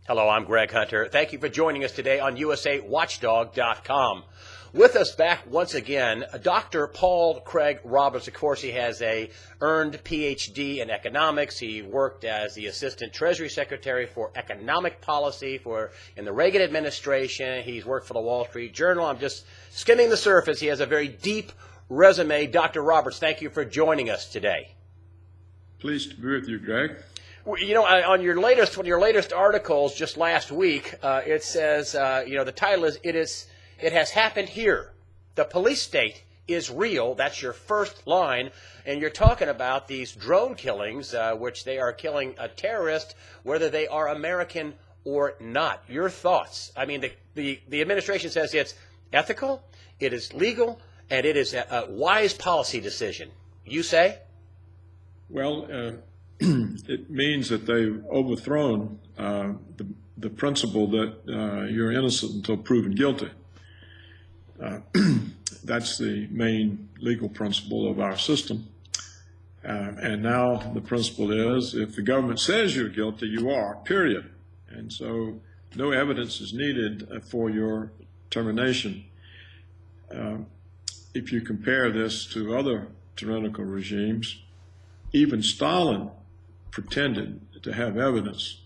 Hello, I'm Greg Hunter. Thank you for joining us today on USAWatchdog.com. With us back once again, Dr. Paul Craig Roberts. Of course, he has a earned PhD in economics. He worked as the Assistant Treasury Secretary for Economic Policy in the Reagan administration. He's worked for the Wall Street Journal. I'm just skimming the surface. He has a very deep resume. Dr. Roberts, thank you for joining us today. Pleased to be with you, Greg. You know, on one of your latest articles just last week, it says, the title is It Has Happened Here. The police state is real. That's your first line. And you're talking about these drone killings, which they are killing a terrorist, whether they are American or not. Your thoughts? I mean, the administration says it's ethical, it is legal, and it is a wise policy decision. You say? Well, it means that they've overthrown the principle that you're innocent until proven guilty. That's the main legal principle of our system. And now the principle is if the government says you're guilty, you are, period. And so no evidence is needed for your termination. If you compare this to other tyrannical regimes, even Stalin pretended to have evidence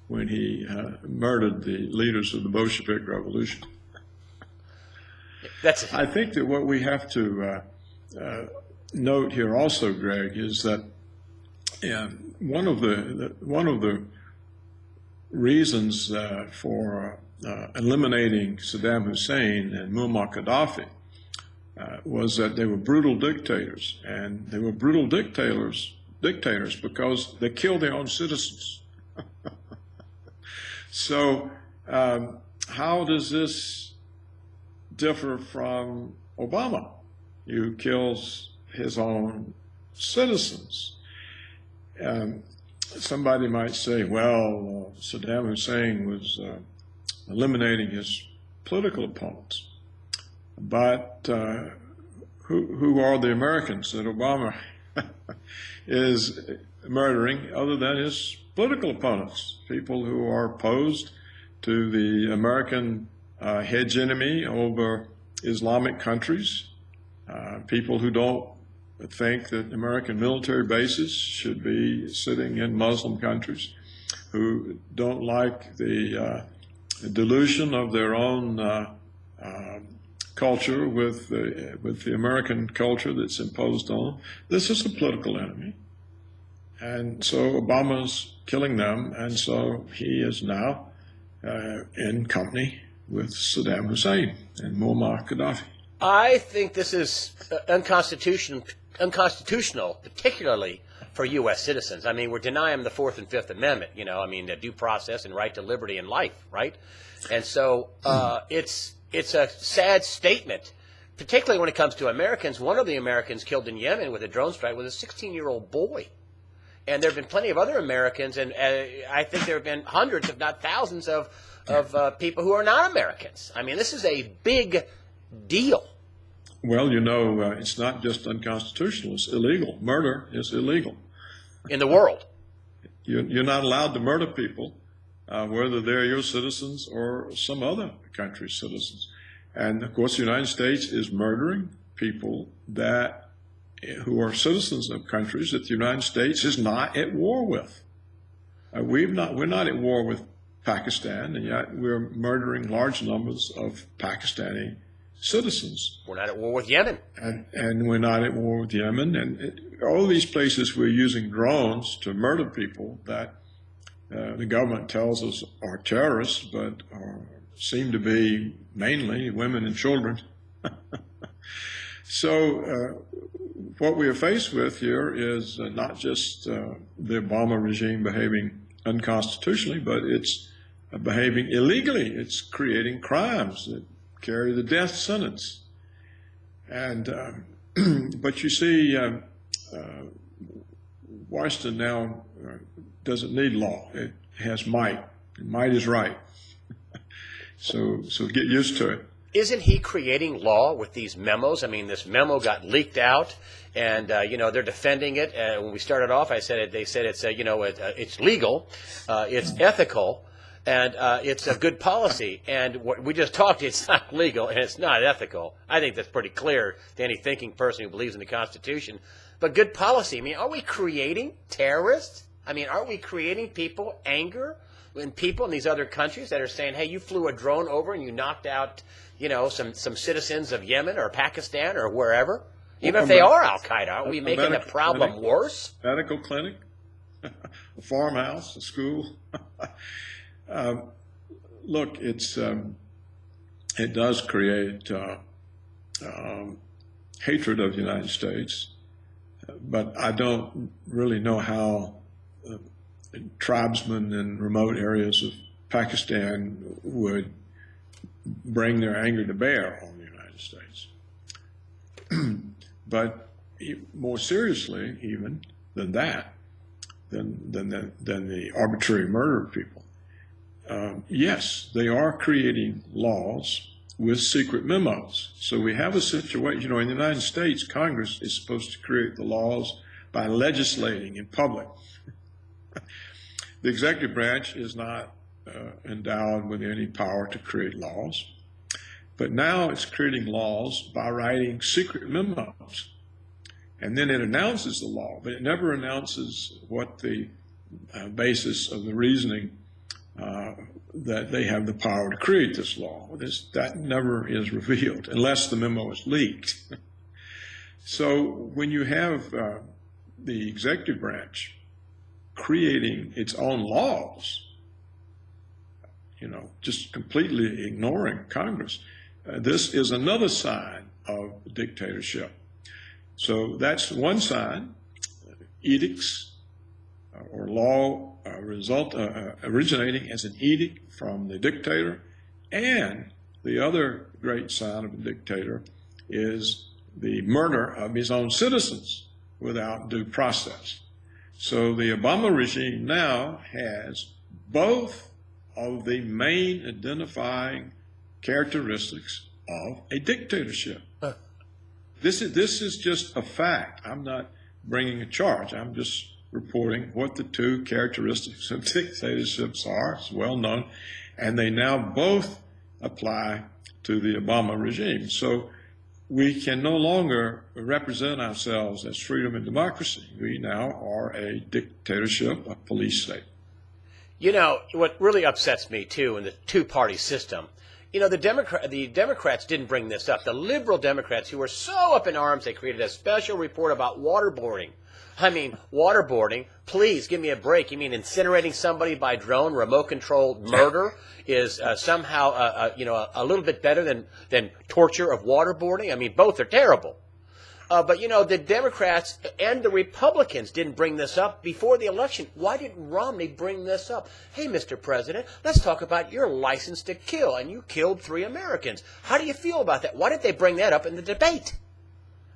when he murdered the leaders of the Bolshevik Revolution. I think that what we have to note here also, Greg, is that one of the reasons for eliminating Saddam Hussein and Muammar Gaddafi was that they were brutal dictators, and they were brutal dictators because they killed their own citizens. So how does this differ from Obama, who kills his own citizens? Somebody might say, well, Saddam Hussein was eliminating his political opponents. But who are the Americans that Obama is murdering other than his political opponents, people who are opposed to the American hegemony over Islamic countries, people who don't think that American military bases should be sitting in Muslim countries, who don't like the dilution of their own culture with the American culture that's imposed on them. This is a political enemy. And so Obama's killing them, and so he is now in company with Saddam Hussein and Muammar Gaddafi. I think this is unconstitutional, particularly for U.S. citizens. I mean, we're denying them the Fourth and Fifth Amendment, the due process and right to liberty and life, right? And so it's a sad statement, particularly when it comes to Americans. One of the Americans killed in Yemen with a drone strike was a 16-year-old boy. And there have been plenty of other Americans, and I think there have been hundreds, if not thousands, of people who are not Americans. I mean, this is a big deal. Well, it's not just unconstitutional, it's illegal. Murder is illegal. In the world. You're not allowed to murder people, whether they're your citizens or some other country's citizens. And, of course, the United States is murdering people who are citizens of countries that the United States is not at war with. We're not at war with Pakistan, and yet we're murdering large numbers of Pakistani citizens. We're not at war with Yemen. And we're not at war with Yemen. And all these places we're using drones to murder people that the government tells us are terrorists, but seem to be mainly women and children. So what we are faced with here is not just the Obama regime behaving unconstitutionally, but it's behaving illegally. It's creating crimes that carry the death sentence. And but you see, Washington now doesn't need law. It has might, and might is right. So get used to it. Isn't he creating law with these memos? I mean, this memo got leaked out, and they're defending it. When we started off, they said it's it's legal, it's ethical, And it's a good policy. And what we just talked, it's not legal and it's not ethical. I think that's pretty clear to any thinking person who believes in the Constitution. But good policy. I mean, are we creating terrorists? I mean, aren't we creating anger in people in these other countries that are saying, hey, you flew a drone over and you knocked out, some citizens of Yemen or Pakistan or wherever? Even if they are Al-Qaeda, aren't we making the problem worse? Medical clinic, a farmhouse, a school. Look, it does create hatred of the United States, but I don't really know how tribesmen in remote areas of Pakistan would bring their anger to bear on the United States. But more seriously, even than that, than the arbitrary murder of people, yes, they are creating laws with secret memos. So we have a situation, in the United States, Congress is supposed to create the laws by legislating in public. The executive branch is not endowed with any power to create laws, but now it's creating laws by writing secret memos. And then it announces the law, but it never announces what the basis of the reasoning that they have the power to create this law. That never is revealed unless the memo is leaked. So when you have the executive branch creating its own laws, just completely ignoring Congress, this is another sign of dictatorship. So that's one sign. Edicts or law originating as an edict from the dictator. And the other great sign of a dictator is the murder of his own citizens without due process. So the Obama regime now has both of the main identifying characteristics of a dictatorship. This is just a fact. I'm not bringing a charge. I'm just reporting what the two characteristics of dictatorships are. It's well known. And they now both apply to the Obama regime. So we can no longer represent ourselves as freedom and democracy. We now are a dictatorship, a police state. What really upsets me, too, in the two-party system, the Democrats didn't bring this up. The liberal Democrats, who were so up in arms, they created a special report about waterboarding. I mean, waterboarding, please give me a break. You mean incinerating somebody by drone, remote-controlled murder is somehow, a little bit better than torture of waterboarding? I mean, both are terrible. But the Democrats and the Republicans didn't bring this up before the election. Why didn't Romney bring this up? Hey, Mr. President, let's talk about your license to kill, and you killed 3 Americans. How do you feel about that? Why didn't they bring that up in the debate?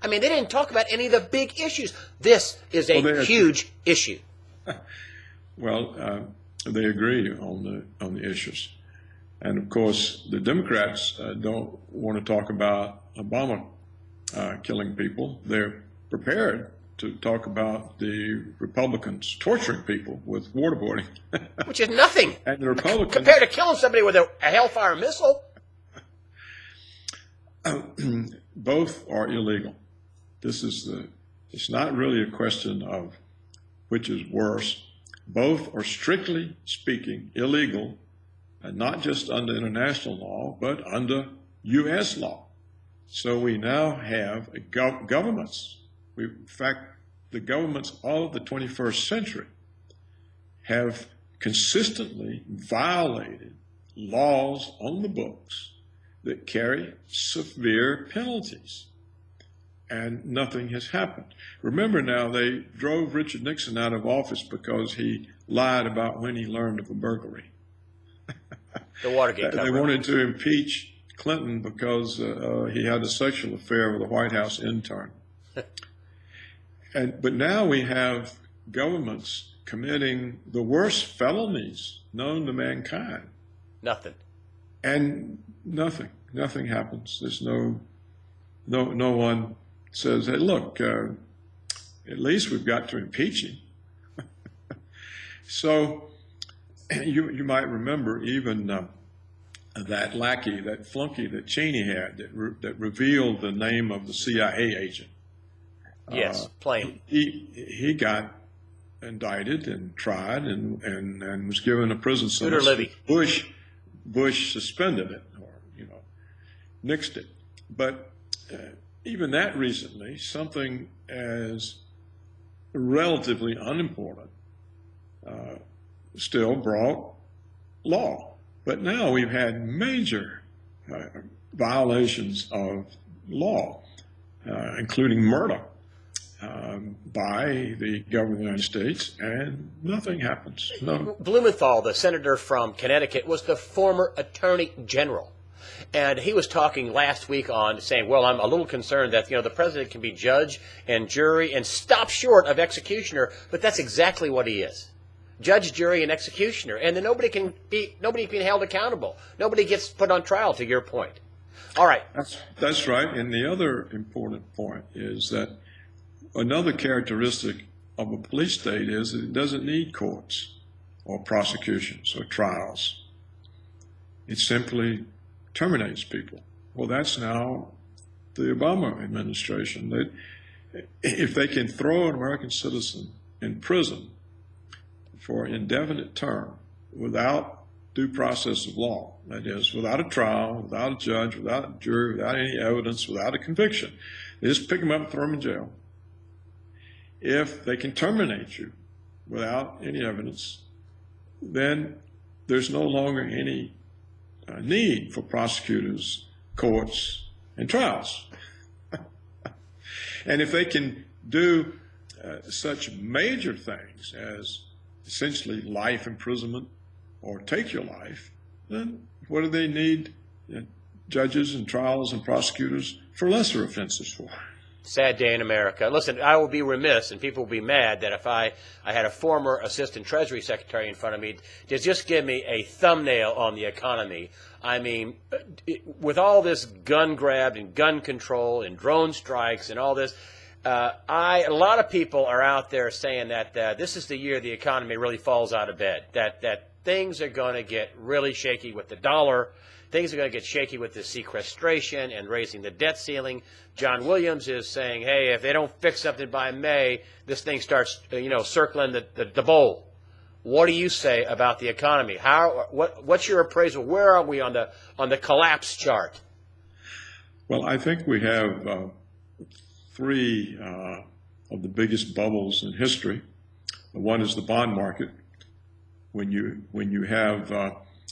I mean, they didn't talk about any of the big issues. This is a huge issue. Well, they agree on the issues. And, of course, the Democrats don't want to talk about Obama killing people. They're prepared to talk about the Republicans torturing people with waterboarding. Which is nothing. And the Republicans, compared to killing somebody with a Hellfire missile. Both are illegal. It's not really a question of which is worse. Both are strictly speaking illegal, and not just under international law, but under U.S. law. So we now have governments. In fact, the governments of the 21st century have consistently violated laws on the books that carry severe penalties. And nothing has happened. Remember now, they drove Richard Nixon out of office because he lied about when he learned of a burglary. The Watergate cover-up. They wanted to impeach Clinton because he had a sexual affair with a White House intern. But now we have governments committing the worst felonies known to mankind. Nothing. And nothing happens. There's no one says, hey, look, at least we've got to impeach him. So you might remember even that lackey, that flunky that Cheney had that revealed the name of the CIA agent. Yes, plain. He got indicted and tried and was given a prison Scooter sentence. Libby. Bush suspended it, or nixed it. But even that recently, something as relatively unimportant still brought law. But now we've had major violations of law, including murder by the government of the United States, and nothing happens. No. Blumenthal, the senator from Connecticut, was the former attorney general. And he was talking last week on saying, well, I'm a little concerned that, the president can be judge and jury and stop short of executioner, but that's exactly what he is. Judge, jury, and executioner. And then nobody can be held accountable. Nobody gets put on trial, to your point. All right. That's right. And the other important point is that another characteristic of a police state is that it doesn't need courts or prosecutions or trials. It simply terminates people. Well, that's now the Obama administration. That if they can throw an American citizen in prison for an indefinite term without due process of law, that is, without a trial, without a judge, without a jury, without any evidence, without a conviction, they just pick them up and throw them in jail. If they can terminate you without any evidence, then there's no longer any need for prosecutors, courts, and trials. And if they can do such major things as essentially life imprisonment or take your life, then what do they need judges and trials and prosecutors for lesser offenses for? Sad day in America. Listen, I will be remiss, and people will be mad, that if I had a former assistant Treasury Secretary in front of me to just give me a thumbnail on the economy. I mean, with all this gun grab and gun control and drone strikes and all this, a lot of people are out there saying that this is the year the economy really falls out of bed, that things are going to get really shaky with the dollar. Things are going to get shaky with the sequestration and raising the debt ceiling. John Williams is saying, hey, if they don't fix something by May, this thing starts, circling the bowl. What do you say about the economy? What's your appraisal? Where are we on the collapse chart? Well, I think we have three of the biggest bubbles in history. One is the bond market. When you have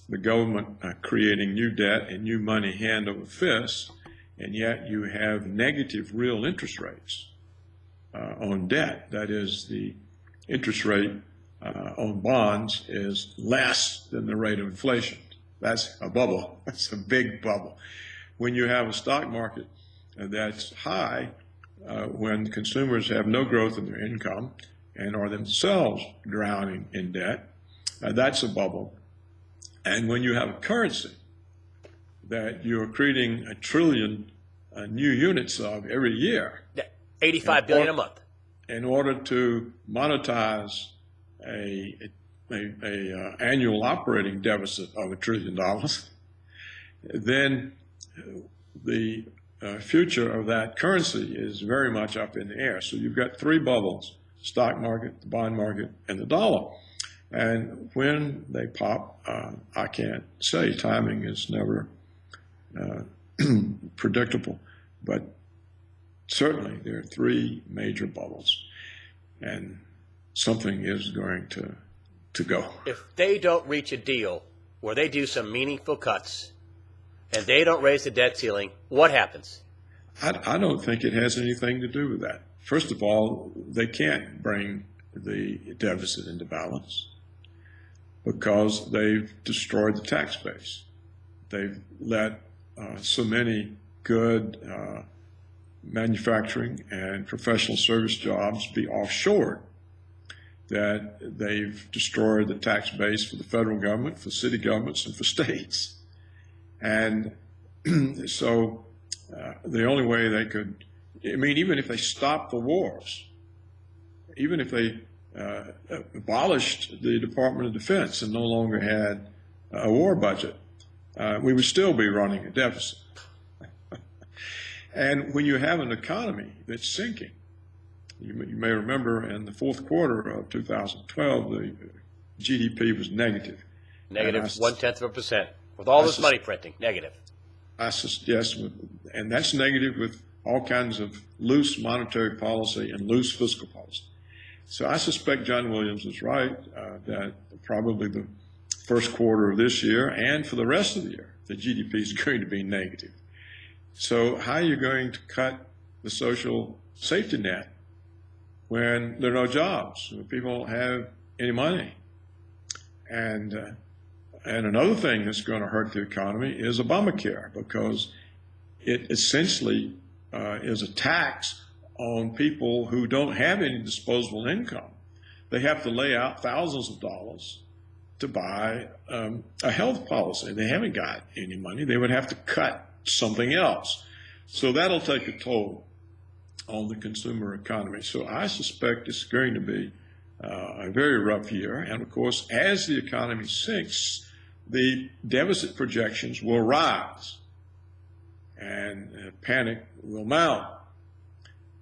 the government creating new debt and new money hand over fist, and yet you have negative real interest rates on debt. That is, the interest rate on bonds is less than the rate of inflation. That's a bubble. That's a big bubble. When you have a stock market that's high, when consumers have no growth in their income and are themselves drowning in debt, that's a bubble. And when you have a currency that you're creating 1 trillion new units of every year, 85 billion a month, in order to monetize a annual operating deficit of $1 trillion, then the future of that currency is very much up in the air. So you've got three bubbles: stock market, the bond market, and the dollar. And when they pop, I can't say. Timing is never predictable. But certainly there are three major bubbles, and something is going to go. If they don't reach a deal where they do some meaningful cuts and they don't raise the debt ceiling, what happens? I don't think it has anything to do with that. First of all, they can't bring the deficit into balance, because they've destroyed the tax base. They've let so many good manufacturing and professional service jobs be offshored that they've destroyed the tax base for the federal government, for city governments, and for states. And so the only way they could, even if they stopped the wars, even if they abolished the Department of Defense and no longer had a war budget, we would still be running a deficit. And when you have an economy that's sinking, you may remember in the fourth quarter of 2012, the GDP was negative. Negative 0.1%. With all this money printing, negative. Yes, and that's negative with all kinds of loose monetary policy and loose fiscal policy. So I suspect John Williams is right that probably the first quarter of this year and for the rest of the year, the GDP is going to be negative. So how are you going to cut the social safety net when there are no jobs, when people don't have any money? And another thing that's going to hurt the economy is Obamacare, because it essentially is a tax on people who don't have any disposable income. They have to lay out thousands of dollars to buy a health policy. They haven't got any money. They would have to cut something else. So that'll take a toll on the consumer economy. So I suspect it's going to be a very rough year. And of course, as the economy sinks, the deficit projections will rise and panic will mount.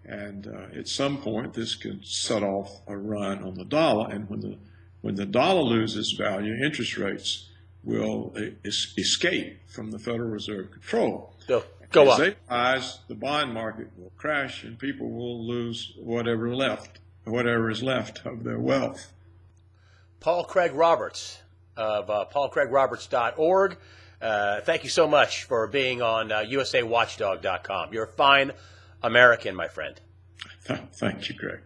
And at some point, this could set off a run on the dollar. And when the dollar loses value, interest rates will escape from the Federal Reserve control. Go As up. they rise, the bond market will crash, and people will lose whatever is left of their wealth. Paul Craig Roberts of paulcraigroberts.org. Thank you so much for being on USAWatchdog.com. You're a fine American, my friend. Thank you, Greg.